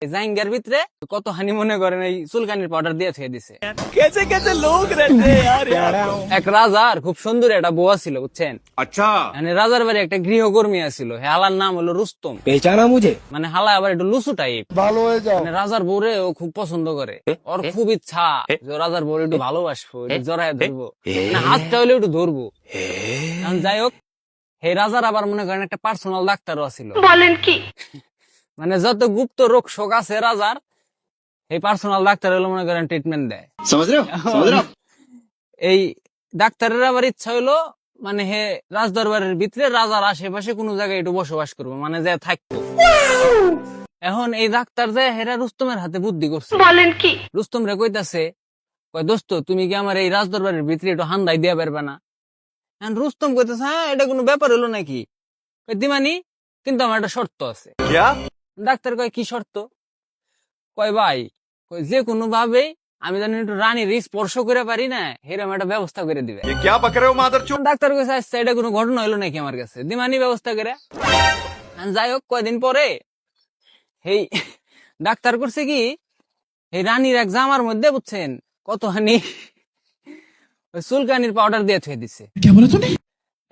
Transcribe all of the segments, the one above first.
জাইঙ্গার ভিতরে কত হানি মনে করেন এই চুলকানির পাউডার দিয়ে থুয়ে দিছে। कैसे कैसे लोग रहते हैं यार এক রাজার খুব সুন্দর একটা বউ ছিল বুঝছেন। अच्छा মানে রাজার বাড়ি একটা গৃহকর্মী ছিল, হালার নাম হলো রুস্তম। पहचाना मुझे মানে হালা আবার একটু লুসু টাইপ। ভালো হয়ে যাও মানে রাজার বউরে ও খুব পছন্দ করে, ওর খুব ইচ্ছা যে রাজার বউরে একটু ভালোবাসবো, একটু জড়ায় ধরবো, মানে হাতটা হইলে একটু ধরবো। এখন যাই হোক, এই রাজার আবার মনে করেন একটা পার্সোনাল ডাক্তারও ছিল। বলেন কি? মানে যত গুপ্ত রোগ শোক আছে রাজার, এই পার্সোনাল ডাক্তার হলো মনে করেন ট্রিটমেন্ট দেয়। समझ रहे हो समझ रहे हो এই ডাক্তারের আবার ইচ্ছা হইলো মানে হে রাজদরবারের ভিতরে রাজার আশেপাশে কোনো জায়গায় একটু বসবাস করবো, মানে যে থাকবো। এখন এই ডাক্তার যে হেরা রুস্তমের হাতে বুদ্ধি করছে। বলেন কি? রুস্তম রে কইতাছে, কয় দোস্ত তুমি কি আমার এই রাজদরবারের ভিতরে একটু হান্দাই দিয়া পারবে না? এখন রুস্তম কইতাছে, হ্যাঁ এটা কোনো ব্যাপার হলো নাকি? কয় দিমানি, কিন্তু আমার একটা শর্ত আছে। क्या ডাক্তার কয় কি শর্ত? কয় ভাই, কয় যে কোনো ভাবে আমি জানি একটু রানীর স্পর্শ করে পারি না, এরকম একটা ব্যবস্থা করে দিবে। ये क्या बक रहे हो मादर चो ডাক্তার কইছে আচ্ছা এটা কোনো ঘটনা হইলো নাকি আমার কাছে, দিমানি ব্যবস্থা করে। যাই হোক, কয়দিন পরে এই ডাক্তার করছে কি, এই রানীর এক জামার মধ্যে বুঝছেন কতখানি ওই চুলকানির পাউডার দিয়ে থুয়ে দিছে।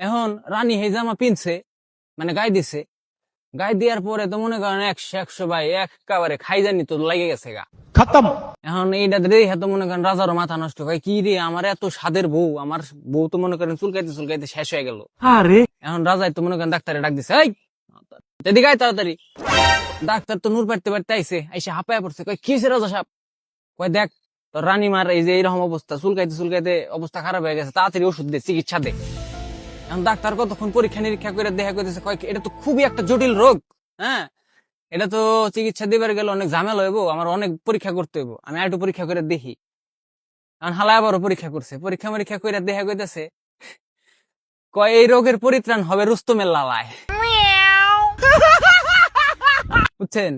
এখন রানী এই জামা পিনছে, মানে গায়ে দিছে। গায়ে দেওয়ার পরে তো মনে করেন 100 ভাই একেবারে খাই জানি তো লাগে গেছে গা खत्म এখন এইটা দেখে তো মনে করেন রাজারও মাথা নষ্ট হয়, কি রে আমার এত স্বাদের বউ, আমার বউ তো মনে করেন চুলকাইতে চুলকাইতে শেষ হয়ে গেল। अरे এখন রাজাই তো মনে করেন ডাক্তারে ডাক দিছে, এই এদিকে আয় তাড়াতাড়ি। ডাক্তার তো নূর পাড়তে পারতে আইসে, আইসে হাঁপায় পড়ছে। কয় কি হয়েছে রাজা সাহেব? কয় দেখ তোর রানীমার এই যে এইরকম অবস্থা, চুলকাইতে চুলকাইতে অবস্থা খারাপ হয়ে গেছে, তাড়াতাড়ি ওষুধ দে, চিকিৎসা দে। এখন ডাক্তার কতক্ষণ পরীক্ষা নিরীক্ষা করে দেখা করতেছে, কয় এটা তো খুবই একটা জটিল রোগ, হ্যাঁ এটা তো চিকিৎসা দিবার গেলে অনেক ঝামেলা হইব, আমার অনেক পরীক্ষা করতে হইব, আমি আরেকটু পরীক্ষা করে দেখি। এখন হালা আবারও পরীক্ষা করছে, পরীক্ষা মরীক্ষা করে দেখা কইতেছে, কয় এই রোগের পরিত্রাণ হবে রুস্তমের লালায়। বুঝছেন,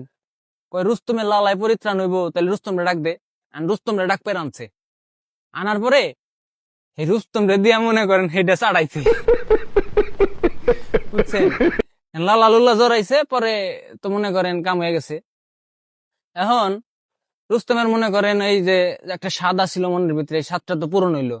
কয় রুস্তমের লালায় পরিত্রাণ হইব, তাহলে রুস্তমরে ডাক দে। রুস্তমরে ডাক পেরে আনছে, আনার পরে এই রুস্তমরে দিয়া মনে করেন সেইটা চাড়াইছে। বুঝছেন, লালা লুল্লা জড়াইছে, পরে তো মনে করেন কাম হয়ে গেছে। এখন রুস্তমের মনে করেন এই যে একটা স্বাদ ছিল মনের ভিতরে, এই স্বাদটা তো পূরণ হইলো,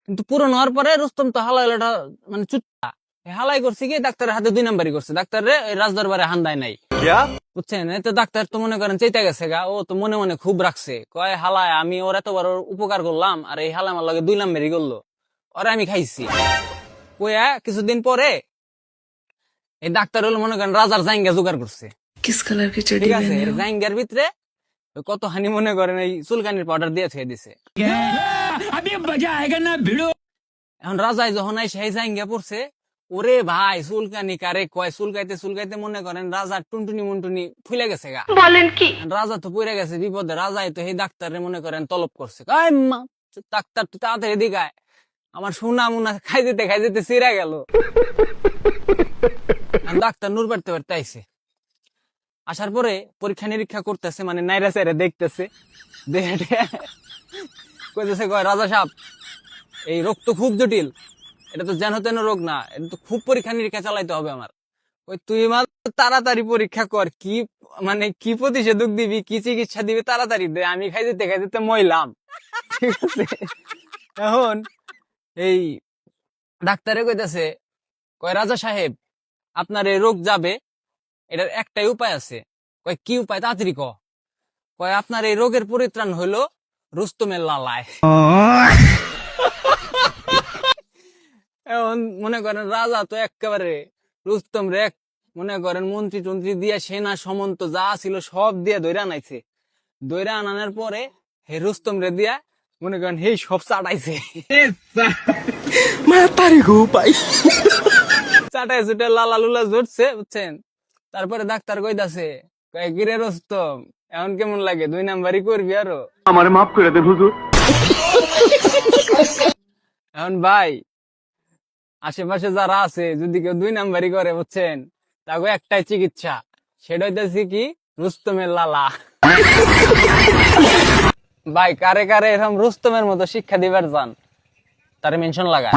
কিন্তু পূরণ হওয়ার পরে রুস্তম তো হালাইলাটা মানে চুট্টা হালাই করছে কি, ডাক্তারের হাতে 2 নাম্বারই করছে, ডাক্তারে রাজদরবারে হান্দায় নাই। क्या বুঝছেন, তো ডাক্তার তো মনে করেন চেতা গেছে গা, ও তো মনে মনে খুব রাখছে, কয় হালায় আমি ওর এত বড় উপকার করলাম, আর এই হালা আমার লগে 2 নাম্বারই করলো, ওরা আমি খাইছি। কয়া কিছুদিন পরে এই ডাক্তার হলো মনে করেন রাজার জাইঙ্গা জোগাড় করছে। किस कलर की चड्डी ঠিক আছে, पहने हो? জাইঙ্গার ভিতরে কত হানি মনে করেন এই চুলকানির পাউডার দিয়ে থুয়ে দিছে। अभी मजा आएगा ना भिड़ो এখন রাজাই যখন এই সেই জাইঙ্গা পড়ছে, ওরে ভাই চুলকানি কারে কয়, চুলকাইতে চুলকাইতে মনে করেন রাজার টুনটুনি মুন্টুনি ফুলে গেছে গা। বলেন কি? রাজা তো পড়ে গেছে বিপদে, রাজাই তো এই ডাক্তারে মনে করেন তলব করছে, এই মা ডাক্তার তুই তাড়াতাড়ি দিঘায়, আমার সোনা মুনা খাই যেতে চিরা গেল। ডাক্তার নূর পাড়তে পারতে আইসে, আসার পরে পরীক্ষা নিরীক্ষা করতেছে, মানে নাইরা সাইরা দেখতেছে, দেখে কইতেছে, কয় রাজা সাহেব এই রোগ তো খুব জটিল, এটা তো যেন তেন রোগ না, এটা তো খুব পরীক্ষা নিরীক্ষা চালাইতে হবে আমার। ওই তুই মাত্র তাড়াতাড়ি পরীক্ষা কর, কি মানে কি প্রতিষেধক দিবি, কি চিকিৎসা দিবি তাড়াতাড়ি দে, আমি খাই যেতে মইলাম। ঠিক আছে, এখন এই ডাক্তারে কইতাছে, কয় রাজা সাহেব আপনার এই রোগ যাবে, এটার একটাই উপায় আছে। কয় কি উপায়, তাড়াতাড়ি কয় আপনার এই রোগের পরিত্রাণ হইলো রুস্তমের লালায়। এখন মনে করেন রাজা তো একেবারে রুস্তম রে মনে করেন মন্ত্রী টন্ত্রী দিয়া সেনা সমন্ত যা ছিল সব দিয়ে দৈরা আনাইছে, দৈরা আনানোর পরে হে রুস্তম রে দিয়া মনে করেন হেই সব চাটাইছে। मैं तारी गो भाई চাটাই চুটে লালা লুলা জুটছে, বুঝছেন। তারপরে ডাক্তার কইতাছে, কয় কিরে রুস্তম এখন কেমন লাগে, 2 নাম্বারই করবি আরো? हमारे माफ कर दे हुजूर এখন ভাই আশেপাশে যারা আছে যদি কেউ 2 নাম্বারই করে বুঝছেন, তাকে একটাই চিকিৎসা, সেটা হইতেছে কি রুস্তমের লালা। ভাই কারে কারে এরকম রুস্তমের মতো শিক্ষা দিবার যান, তারে মেনশন লাগায়।